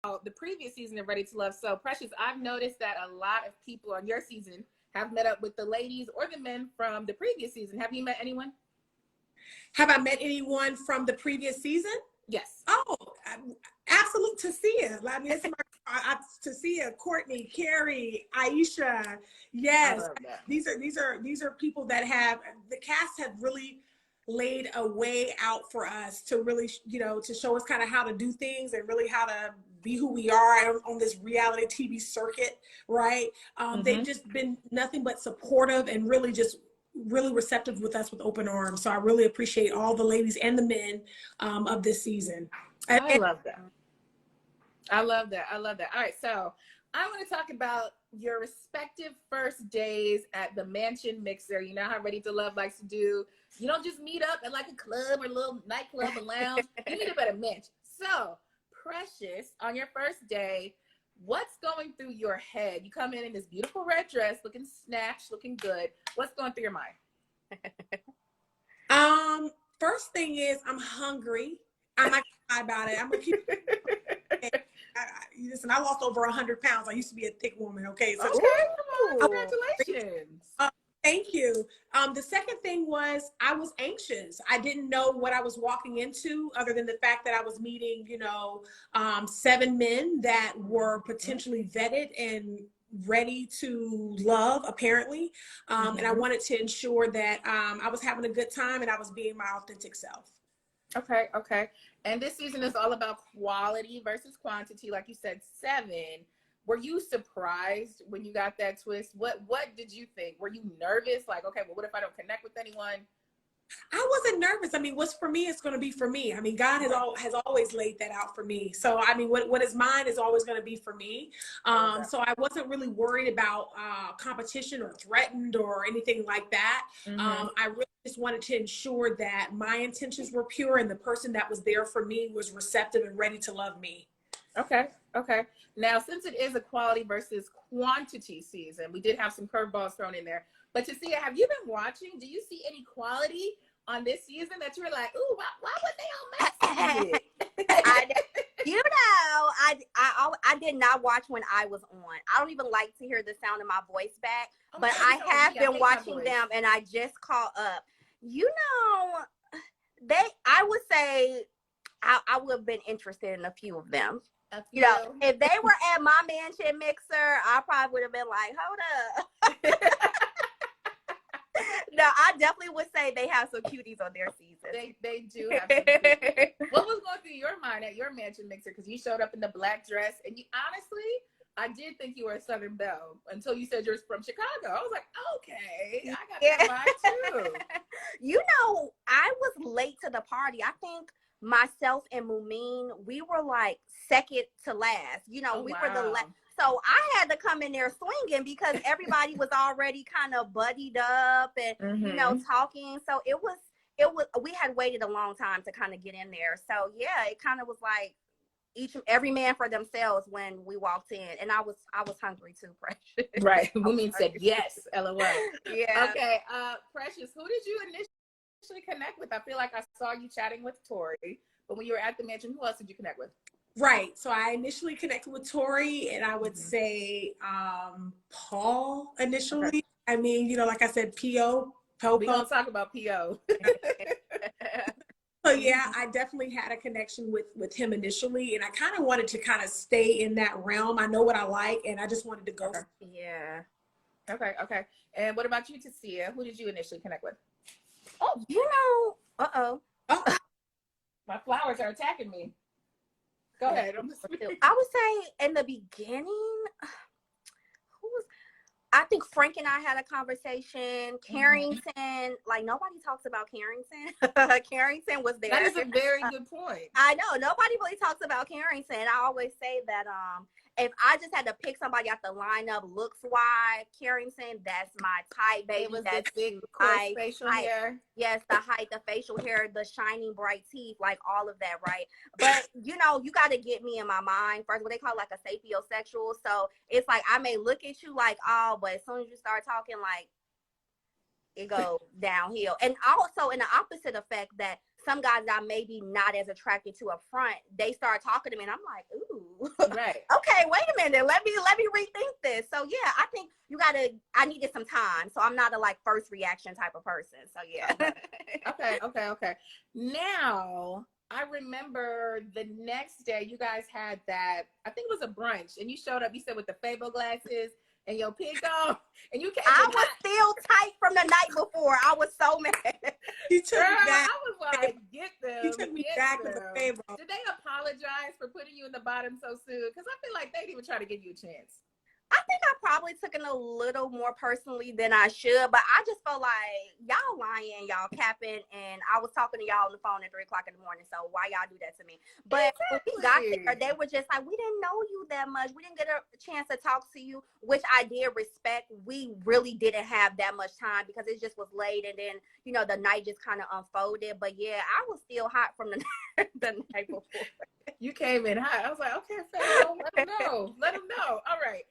the previous season of Ready to Love. So, Precious, I've noticed that a lot of people on your season have met up with the ladies or the men from the previous season. Have you met anyone? Have I met anyone from the previous season? Yes. Oh, absolute Tisia. I mean, it's Tisia, Courtney, Carrie, Aisha. Yes, these are people that have, the cast have really laid a way out for us to really, to show us kind of how to do things and really how to be who we are on this reality TV circuit, right? They've just been nothing but supportive and really receptive with us with open arms. So I really appreciate all the ladies and the men of this season. I love that. I love that. I love that. All right, so I want to talk about your respective first days at the Mansion Mixer. You know how Ready to Love likes to do. You don't just meet up at like a club or a little nightclub or lounge. You meet up at a mansion. So, Precious, on your first day, what's going through your head? You come in this beautiful red dress, looking snatched, looking good. What's going through your mind? First thing is I'm hungry. I'm not gonna lie about it. I'm gonna keep. Listen, I lost over 100 pounds. I used to be a thick woman. Okay, so congratulations. Thank you. The second thing was I was anxious. I didn't know what I was walking into, other than the fact that I was meeting, 7 men that were potentially vetted and ready to love, apparently. And I wanted to ensure that I was having a good time and I was being my authentic self. Okay, okay. And this season is all about quality versus quantity. Like you said, 7. Were you surprised when you got that twist? What did you think? Were you nervous? Like, okay, well, what if I don't connect with anyone? I wasn't nervous. I mean, what's for me is going to be for me. I mean, God has always laid that out for me. So, I mean, what is mine is always going to be for me. So I wasn't really worried about competition or threatened or anything like that. I really just wanted to ensure that my intentions were pure and the person that was there for me was receptive and ready to love me. Okay. Okay. Now, since it is a quality versus quantity season, we did have some curveballs thrown in there. But Tisia, have you been watching? Do you see any quality on this season that you were like, ooh, why would they on my I did not watch when I was on. I don't even like to hear the sound of my voice back, but I have been watching them and I just caught up. I would say I would have been interested in a few of them. If they were at my Mansion Mixer, I probably would have been like, hold up. No, I definitely would say they have some cuties on their season. They do have some cuties. What was going through your mind at your Mansion Mixer? Because you showed up in the black dress, and you honestly, I did think you were a Southern Belle until you said you're from Chicago. I was like, okay, I got that vibe too. I was late to the party. I think myself and Mumin, we were like second to last. We were the last. So I had to come in there swinging because everybody was already kind of buddied up and, talking. So it was, we had waited a long time to kind of get in there. So yeah, it kind of was like every man for themselves when we walked in, and I was hungry too, Precious. Right. Mumin said yes, LOL. Yeah. Okay. Precious, who did you initially connect with? I feel like I saw you chatting with Tori, but when you were at the mansion, who else did you connect with? Right. So I initially connected with Tori, and I would say Paul initially. Okay. I mean, like I said, P.O. We don't talk about P.O. So yeah, I definitely had a connection with him initially, and I kind of wanted to kind of stay in that realm. I know what I like, and I just wanted to go. Okay. Yeah. Okay. Okay. And what about you, Tisia? Who did you initially connect with? Oh, Oh. My flowers are attacking me. Go ahead. I would say in the beginning, I think Frank and I had a conversation. Carrington, like nobody talks about Carrington. Carrington was there. That is a very good point. I know nobody really talks about Carrington. I always say that if I just had to pick somebody out the lineup, looks wise, Carrington, that's my type, baby. It was that's big, coarse facial hair. Yes, the height, the facial hair, the shining bright teeth, like all of that, right? But you got to get me in my mind first. What they call like a sapiosexual. So it's like I may look at you like, oh, but as soon as you start talking, like it goes downhill. And also in the opposite effect, that some guys that I maybe not as attracted to up front, they start talking to me and I'm like, ooh, right. Okay, wait a minute. Let me rethink this. So yeah, I think I needed some time. So I'm not a like first reaction type of person. So yeah. Okay. Now I remember the next day you guys had that, I think it was a brunch, and you showed up, you said with the Fable glasses and your pink on, and you came. I was still tight from the night before. I was so mad. You took me back. I was like, get them. You took me back with the Fable. Did they apologize for putting you in the bottom so soon? Because I feel like they didn't even try to give you a chance. I think I probably took it a little more personally than I should, but I just felt like y'all lying, y'all capping, and I was talking to y'all on the phone at 3 o'clock in the morning, so why y'all do that to me? But when we got there, they were just like, we didn't know you that much. We didn't get a chance to talk to you, which I did respect. We really didn't have that much time because it just was late, and then, you know, the night just kind of unfolded. But yeah, I was still hot from the night before. You came in hot. I was like, okay, Fable, let them know. Let them know. All right.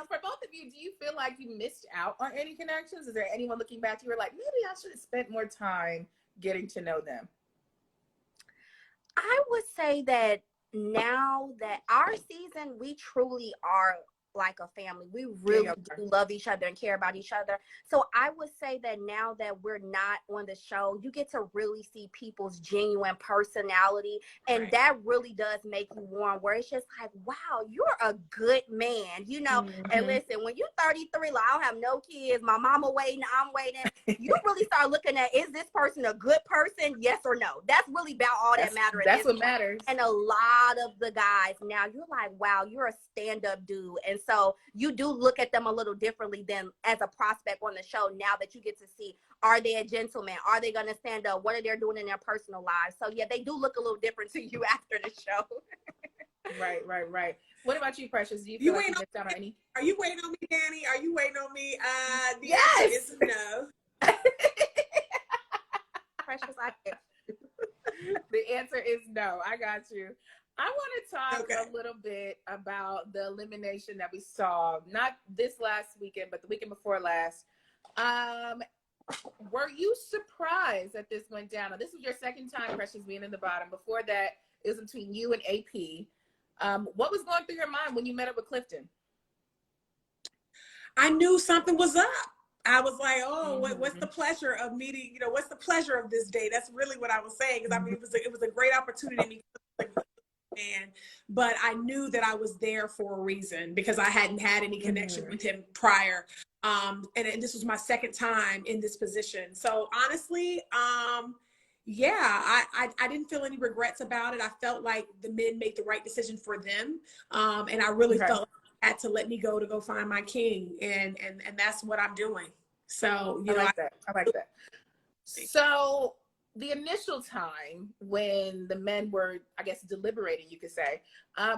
For both of you, do you feel like you missed out on any connections? Is there anyone looking back, you were like, maybe I should have spent more time getting to know them? I would say that now that our season, we truly are like a family. We really do love each other and care about each other. So I would say that now that we're not on the show, you get to really see people's genuine personality. And that really does make you warm, where it's just like, wow, you're a good man, you know? And listen, when you're 33, like, I don't have no kids, my mama waiting, I'm waiting, you really start looking at, is this person a good person? Yes or no? That's really about all that matters. That's what matters. And a lot of the guys now, you're like, wow, you're a stand-up dude. And so you do look at them a little differently than as a prospect on the show, now that you get to see, are they a gentleman? Are they going to stand up? What are they doing in their personal lives? So yeah, they do look a little different to you after the show. Right. What about you, Precious? Do you feel like you missed out on any? Are you waiting on me, Danny? Are you waiting on me? The yes. answer is no. Precious, I guess. The answer is no. I got you. I want to talk a little bit about the elimination that we saw, not this last weekend, but the weekend before last. Were you surprised that this went down? Now, this was your second time, Precious, being in the bottom. Before that, it was between you and AP. What was going through your mind when you met up with Clifton? I knew something was up. I was like, oh, what's the pleasure of meeting? You know, what's the pleasure of this day? That's really what I was saying. Because I mean, it was a great opportunity. But I knew that I was there for a reason, because I hadn't had any connection with him prior. And this was my second time in this position. So honestly, yeah, I didn't feel any regrets about it. I felt like the men made the right decision for them. And I really felt like I had to let me go to go find my king. And that's what I'm doing. So, you know, I like that. So the initial time when the men were, I guess, deliberating, you could say,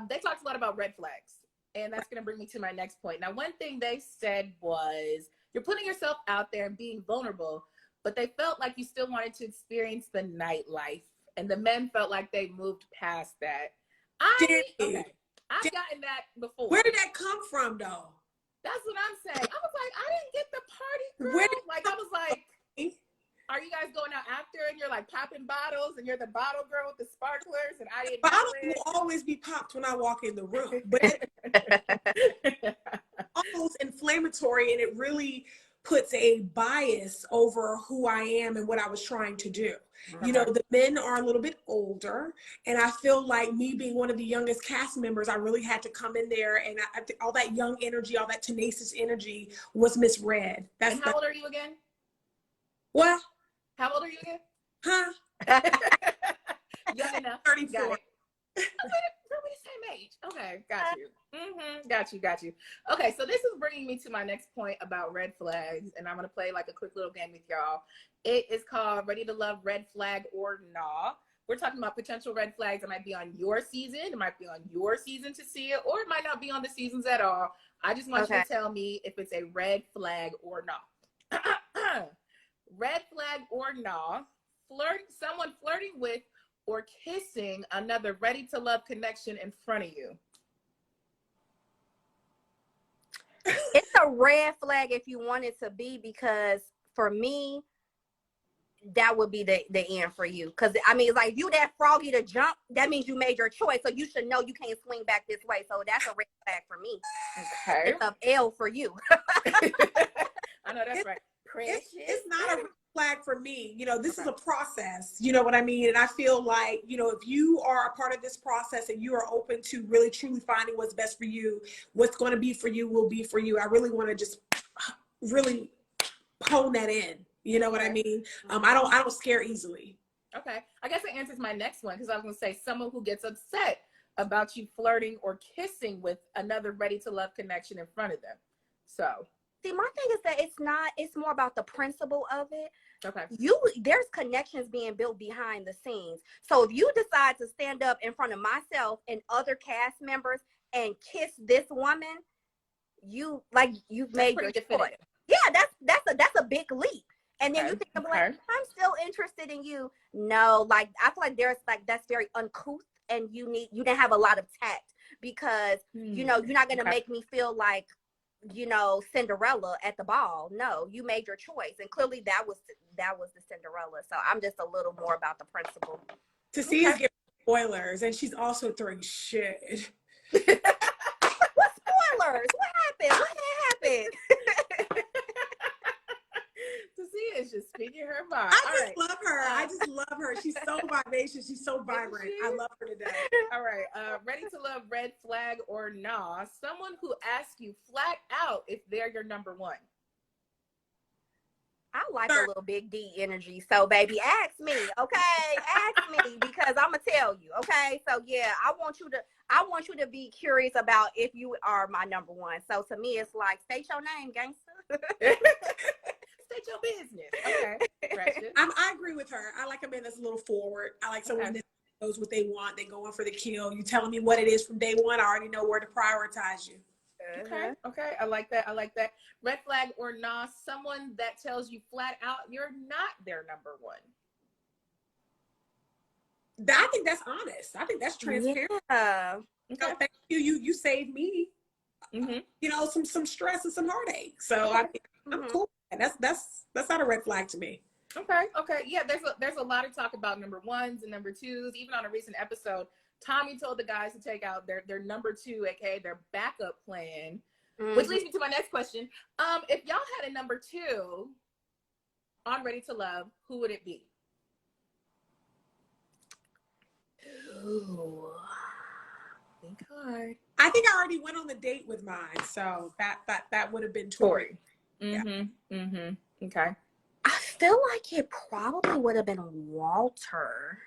they talked a lot about red flags. And that's going to bring me to my next point. Now, one thing they said was, you're putting yourself out there and being vulnerable, but they felt like you still wanted to experience the nightlife. And the men felt like they moved past that. I've gotten that before. Where did that come from, though? That's what I'm saying. I was like, I didn't get the party, girl. I was like, are you guys going out after and you're like popping bottles and you're the bottle girl with the sparklers and I didn't know bottles it? will always be popped when I walk in the room, but it's almost inflammatory, and it really puts a bias over who I am and what I was trying to do. You know, the men are a little bit older, and I feel like me being one of the youngest cast members, I really had to come in there, and all that young energy, all that tenacious energy was misread. And how old are you again? What? How old are you again? Huh? Young enough. 34. Got it. We're the same age. Okay, got you. Okay, so this is bringing me to my next point about red flags, and I'm gonna play like a quick little game with y'all. It is called Ready to Love, Red Flag or Nah. We're talking about potential red flags that might be on your season. It might be on your season to see it, or it might not be on the seasons at all. I just want you to tell me if it's a red flag or not. Red flag or nah, someone flirting with or kissing another ready to love connection in front of you. It's a red flag if you want it to be, because for me, that would be the end for you. Because I mean, it's like, you that froggy to jump, that means you made your choice. So you should know you can't swing back this way. So that's a red flag for me. Okay. It's an L for you. I know that's right. It's not a red flag for me. You know, this is a process. You know what I mean? And I feel like, you know, if you are a part of this process and you are open to really truly finding what's best for you, what's going to be for you will be for you. I really want to just really hone that in. You know what I mean? I don't scare easily. Okay. I guess it answers my next one, because I was going to say someone who gets upset about you flirting or kissing with another ready to love connection in front of them. So. See, my thing is that it's more about the principle of it. Okay. There's connections being built behind the scenes. So if you decide to stand up in front of myself and other cast members and kiss this woman, you've made your choice. Yeah, that's a big leap. And then you think of like, I'm still interested in you. No, like I feel like that's very uncouth, and you didn't have a lot of tact, because you know, you're not gonna make me feel like, you know, Cinderella at the ball. No, you made your choice, and clearly that was the Cinderella. So I'm just a little more about the principle. Tisia's giving spoilers, and she's also throwing shit. What spoilers? What happened? What happened? Tisia is just speaking her mind. I love her. I just love her. She's so vivacious. She's so vibrant. I love her today. All right. Ready to love, red flag or nah? Someone who asks you flat out if they're your number one. I like a little big D energy. So baby, ask me, okay? Ask me, because I'm gonna tell you, okay? So yeah, I want you to be curious about if you are my number one. So to me, it's like, state your name, gangster. State your business. Okay. I agree with her. I like a man that's a little forward. I like someone that knows what they want. They go in for the kill. You telling me what it is from day one, I already know where to prioritize you. Okay. I like that. Red flag or nah? Someone that tells you flat out you're not their number one. I think that's honest. I think that's transparent. Yeah. Okay. So, thank you. You saved me. You know, some stress and some heartache. So I'm cool. And that's not a red flag to me. Okay. Yeah, there's a lot of talk about number ones and number twos. Even on a recent episode, Tommy told the guys to take out their number two, aka their backup plan. Which leads me to my next question. If y'all had a number two on Ready to Love, who would it be? Ooh. Think hard. I think I already went on the date with mine, so that would have been Tori. Okay. I feel like it probably would have been Walter.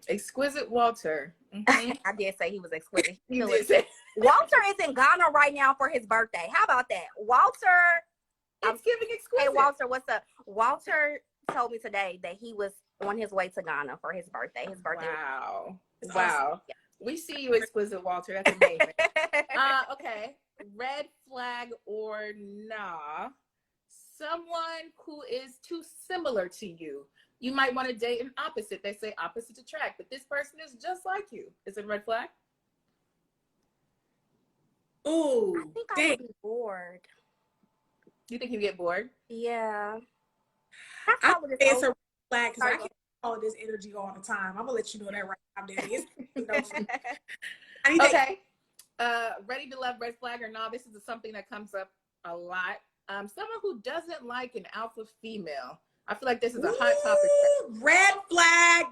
Exquisite Walter. I did say he was exquisite. You did say. Walter is in Ghana right now for his birthday. How about that? Walter. It's giving exquisite. Hey, Walter, what's up? Walter told me today that he was on his way to Ghana for his birthday. Wow. Awesome. Yeah. We see you, exquisite Walter. That's amazing. Okay. Red flag or nah? Someone who is too similar to you. You might want to date an opposite. They say opposites attract, but this person is just like you. Is it a red flag? Oh, I think I would be bored. You think you get bored? Yeah. I would say it's a red flag, because I can't all of this energy all the time. I'm gonna let you know that right now, Danny. Okay. Ready to love, red flag or not? This is something that comes up a lot. Someone who doesn't like an alpha female. I feel like this is a hot topic. Red flag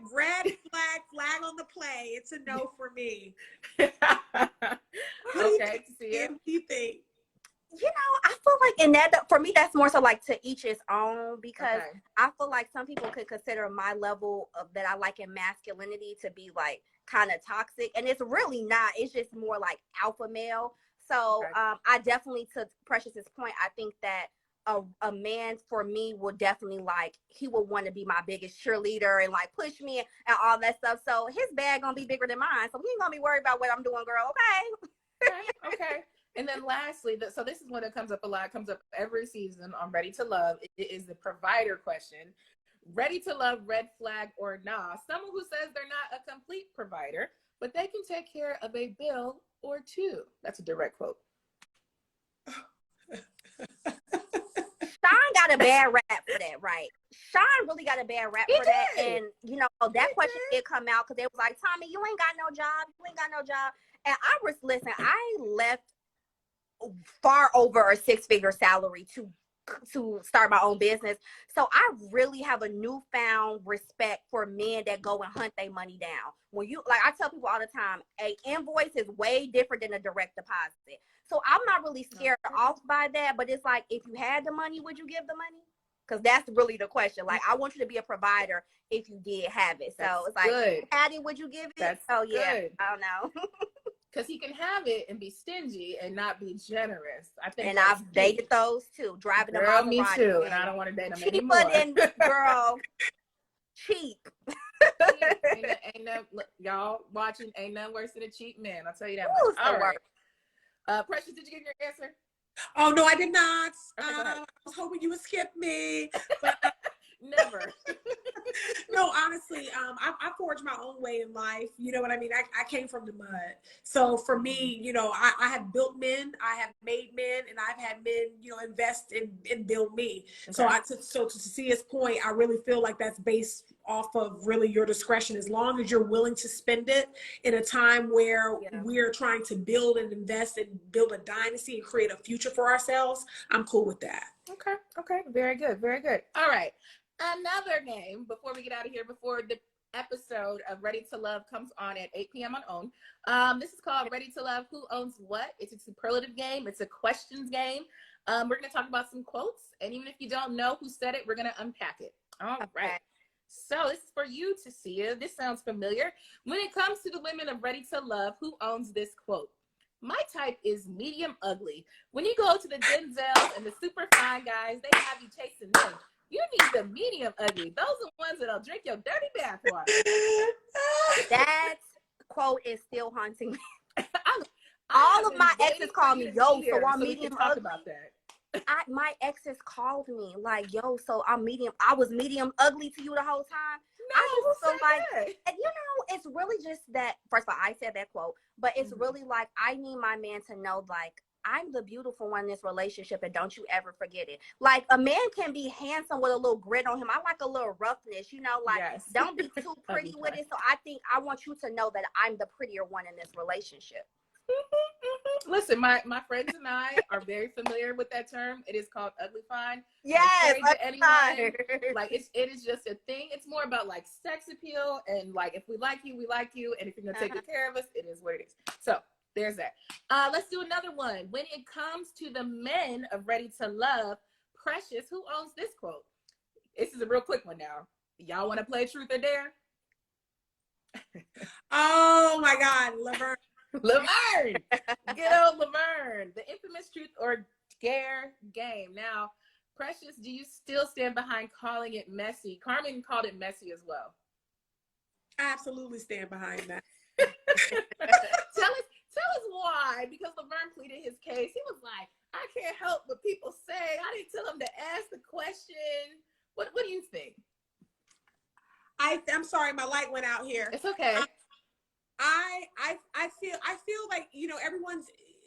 on the play. It's a no for me. Okay, Tisia. What do you think? You know, I feel like in that, for me, that's more so like to each his own, because I feel like some people could consider my level of that I like in masculinity to be like kind of toxic, and it's really not. It's just more like alpha male. So I definitely, to Precious's point, I think that a man for me will definitely he will want to be my biggest cheerleader and like push me and all that stuff. So his bag gonna be bigger than mine. So he ain't gonna be worried about what I'm doing, girl. Okay. And then lastly, so this is one that comes up a lot. It comes up every season on Ready to Love. It is the provider question. Ready to love, red flag or nah? Someone who says they're not a complete provider, but they can take care of a bill or two. That's a direct quote. Sean got a bad rap for that, right? Sean really got a bad rap for that. And, you know, that question did come out because they was like, Tommy, you ain't got no job. You ain't got no job. And listen, I left far over a 6-figure salary to start my own business. So I really have a newfound respect for men that go and hunt their money down. When you, like I tell people all the time, a invoice is way different than a direct deposit. So I'm not really scared off by that, but it's like, if you had the money, would you give the money? Because that's really the question. Like, I want you to be a provider if you did have it. So it's like, if you had it, would you give it? That's yeah, good. I don't know. Because he can have it and be stingy and not be generous. I think. And I've dated those too. Driving them out. Me too. And I don't want to date them anymore. Cheaper than, girl. Cheap. ain't no, y'all watching, ain't nothing worse than a cheap man. I'll tell you that much. All right. Precious, did you give your answer? Oh, no, I did not. I was hoping you would skip me. But, never. No, honestly, I forged my own way in life. You know what I mean? I came from the mud. So for me, you know, I have built men, I have made men, and I've had men, you know, invest and build me. Okay. So to Tisia's point, I really feel like that's based off of really your discretion. As long as you're willing to spend it in a time where we're trying to build and invest and build a dynasty and create a future for ourselves, I'm cool with that. Okay. Okay. Very good. Very good. All right. Another game before we get out of here, before the episode of Ready to Love comes on at 8 p.m. on OWN. This is called Ready to Love, Who Owns What? It's a superlative game. It's a questions game. We're going to talk about some quotes. And even if you don't know who said it, we're going to unpack it. All right. So this is for you, Tisia. This sounds familiar. When it comes to the women of Ready to Love, who owns this quote? My type is medium ugly. When you go to the Denzels and the super fine guys, they have you chasing them. You need the medium ugly. Those are the ones that'll drink your dirty bathwater. That quote is still haunting me. All of my exes call me, yo, so I'm medium ugly. About that. My exes called me like, yo, so I was medium ugly to you the whole time. No, I just feel like, and you know, it's really just that, first of all, I said that quote, but it's really like, I need my man to know, like, I'm the beautiful one in this relationship, and don't you ever forget it. Like, a man can be handsome with a little grit on him. I like a little roughness, you know, like, don't be too pretty with it. So I want you to know that I'm the prettier one in this relationship. Listen, my friends and I are very familiar with that term. It is called ugly fine. Yes, like it is just a thing. It's more about like sex appeal, and like if we like you, we like you, and if you're gonna take good care of us, it is what it is. So there's that. Let's do another one. When it comes to the men of Ready to Love, Precious, who owns this quote? This is a real quick one now. Y'all want to play Truth or Dare? Oh my God, Laverne. Laverne, good old Laverne, the infamous Truth or Dare game. Now, Precious, do you still stand behind calling it messy? Carmen called it messy as well. I absolutely stand behind that. Tell us why, because Laverne pleaded his case. He was like, I can't help what people say. I didn't tell him to ask the question. What do you think? I'm sorry, my light went out here. It's okay. I feel like, you know, everyone's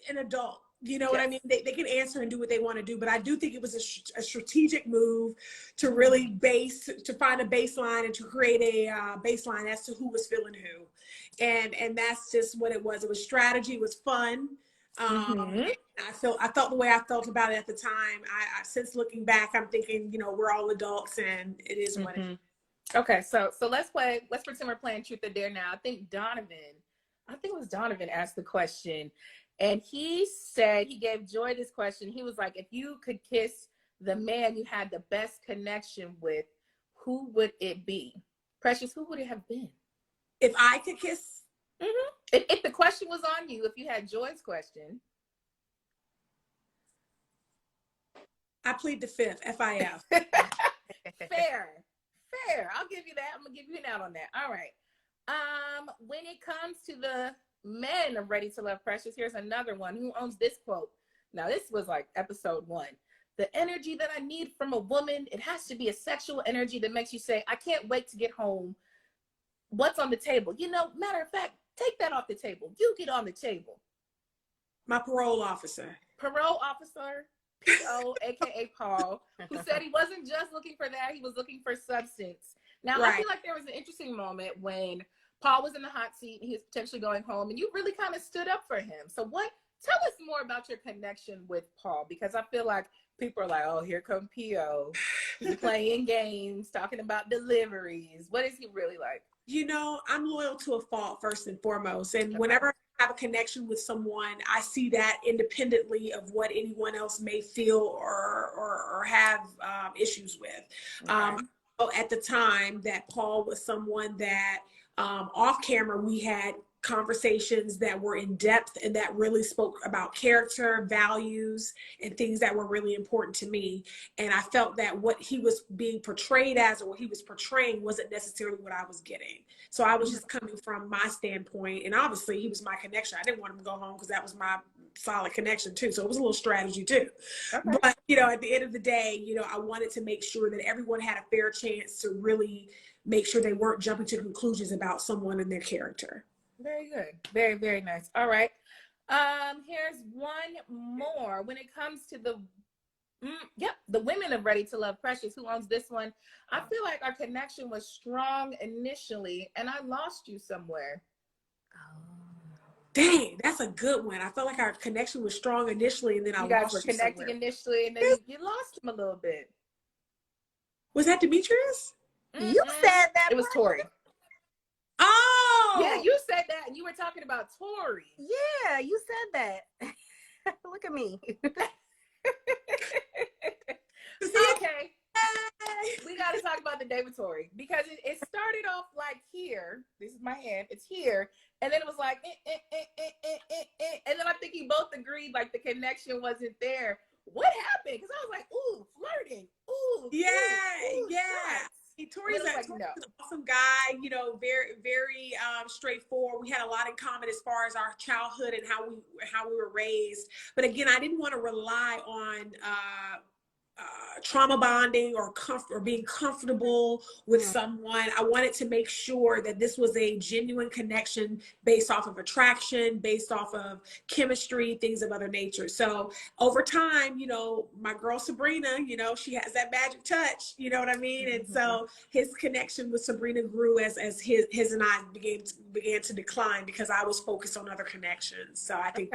an adult. You know what I mean? They can answer and do what they want to do, but I do think it was a strategic move to really to find a baseline and to create a baseline as to who was feeling who. And that's just what it was. It was strategy, it was fun. I felt the way I felt about it at the time. I since looking back, I'm thinking, you know, we're all adults and it is what it is. Okay, so let's pretend we're playing Truth or Dare now. I think it was Donovan asked the question, and he said, he gave Joy this question. He was like, if you could kiss the man you had the best connection with, who would it be? Precious, who would it have been? If I could kiss? If the question was on you, if you had Joy's question. I plead the fifth, FIF. Fair. I'll give you that. I'm gonna give you an out on that. All right. When it comes to the men of Ready to Love, Precious, here's another one. Who owns this quote? Now, this was like episode 1. The energy that I need from a woman, it has to be a sexual energy that makes you say, I can't wait to get home. What's on the table? You know, matter of fact, take that off the table. You get on the table. My parole officer. Parole officer? P.O., aka Paul, who said he wasn't just looking for that, he was looking for substance. Now, I feel like there was an interesting moment when Paul was in the hot seat and he was potentially going home, and you really kind of stood up for him. So tell us more about your connection with Paul, because I feel like people are like, oh, here come P.O. He's playing games, talking about deliveries. What is he really like? You know, I'm loyal to a fault first and foremost. And whenever I have a connection with someone, I see that independently of what anyone else may feel or have issues with. At the time that Paul was someone that off camera, we had conversations that were in depth and that really spoke about character, values, and things that were really important to me. And I felt that what he was being portrayed as, or what he was portraying, wasn't necessarily what I was getting. So I was just coming from my standpoint, and obviously he was my connection. I didn't want him to go home because that was my solid connection too. So it was a little strategy too. But, you know, at the end of the day, you know, I wanted to make sure that everyone had a fair chance to really make sure they weren't jumping to conclusions about someone and their character. Very good. Very, very nice. All right. Here's one more. When it comes to the women of Ready to Love Precious, who owns this one? I feel like our connection was strong initially, and I lost you somewhere. Dang, that's a good one. I felt like our connection was strong initially, and then I lost you. You guys were connecting initially, and then you lost him a little bit. Was that Demetrius? You said that. It was Tori. Oh! Yeah, you said that, and you were talking about Tori. Yeah, you said that. Look at me. Okay. We got to talk about the day with Tori, because it started off like here. This is my hand. It's here. And then it was like, and then I think you both agreed like the connection wasn't there. What happened? Because I was like, ooh, flirting. Ooh. Yeah. Tori's an awesome guy, you know, very, very straightforward. We had a lot in common as far as our childhood and how we were raised. But again, I didn't want to rely on trauma bonding or being comfortable with someone. I wanted to make sure that this was a genuine connection based off of attraction, based off of chemistry, things of other nature. So over time, you know, my girl Sabrina, you know, she has that magic touch, you know what I mean? And so his connection with Sabrina grew as his and I began to decline because I was focused on other connections. So I think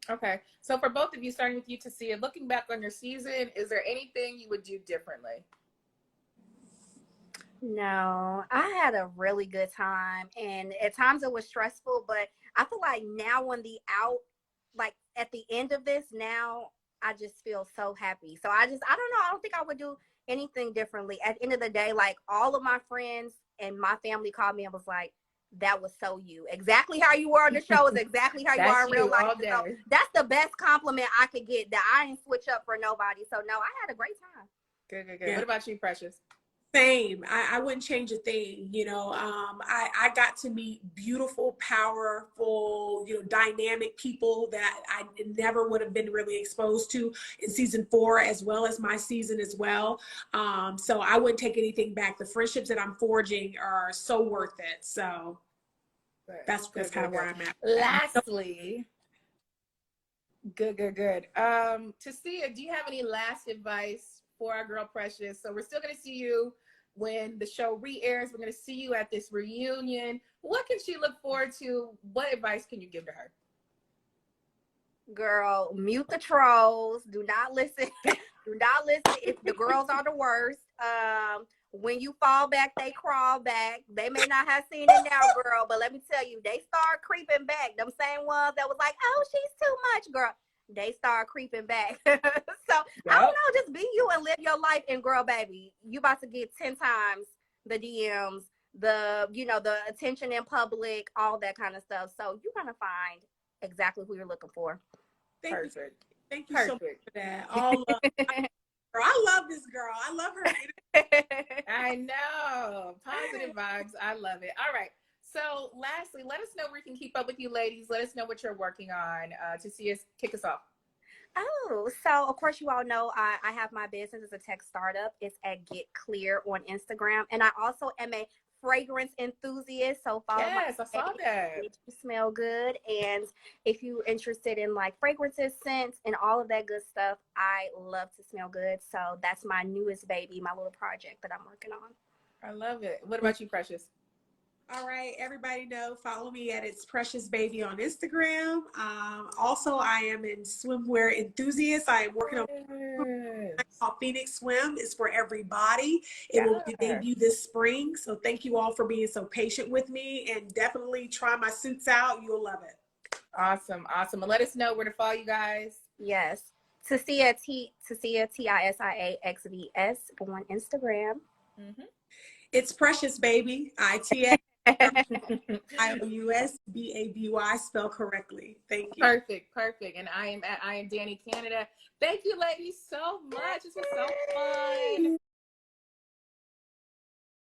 Okay. So for both of you, starting with you, Tisia, looking back on your season, is there anything you would do differently? No, I had a really good time, and at times it was stressful, but I feel like now on the like at the end of this, now I just feel so happy. So I don't know. I don't think I would do anything differently. At the end of the day, like all of my friends and my family called me and was like, that was so you. Exactly how you were on the show is exactly how you are in real life. So that's the best compliment I could get, that I didn't switch up for nobody. So no, I had a great time. Good. Yeah. What about you, Precious? Same. I wouldn't change a thing. You know, I got to meet beautiful, powerful, you know, dynamic people that I never would have been really exposed to in season 4, as well as my season as well. So I wouldn't take anything back. The friendships that I'm forging are so worth it. So that's kind of where I'm at. Lastly, good. Tisia, do you have any last advice for our girl Precious? So we're still going to see you when the show re-airs. We're going to see you at this reunion. What can she look forward to? What advice can you give to her? Girl, mute the trolls. Do not listen. Do not listen. If the girls are the worst. When you fall back, they crawl back. They may not have seen it now, girl, but let me tell you, they start creeping back. Them same ones that was like, oh, she's too much, girl. They start creeping back. So I don't know, just be you and live your life. And girl, baby, you about to get 10 times the DMs, the attention in public, all that kind of stuff. So you're gonna find exactly who you're looking for. Perfect. Thank you so much for that. I love this girl. I love her. I know. Positive vibes. I love it. All right. So lastly, let us know where we can keep up with you ladies. Let us know what you're working on to see us kick us off. Oh, so of course you all know I have my business as a tech startup. It's at Get Clear on Instagram. And I also am a fragrance enthusiast. So follow my Yes, I saw that. page. You smell good. And if you're interested in like fragrances, scents, and all of that good stuff, I love to smell good. So that's my newest baby, my little project that I'm working on. I love it. What about you, Precious? All right, everybody know, follow me at It's Precious Baby on Instagram. Also, I am in swimwear enthusiast. I am working on called Phoenix Swim. It's for everybody. It will debut this spring. So thank you all for being so patient with me, and definitely try my suits out. You'll love it. Awesome. Awesome. And let us know where to follow you guys. Yes. Tisia, TISIAXVS on Instagram. Mm-hmm. It's Precious Baby. ITS. IOUSBABY, spelled correctly. Thank you. Perfect. And I am Danny Canada. Thank you, ladies, so much. This was so fun.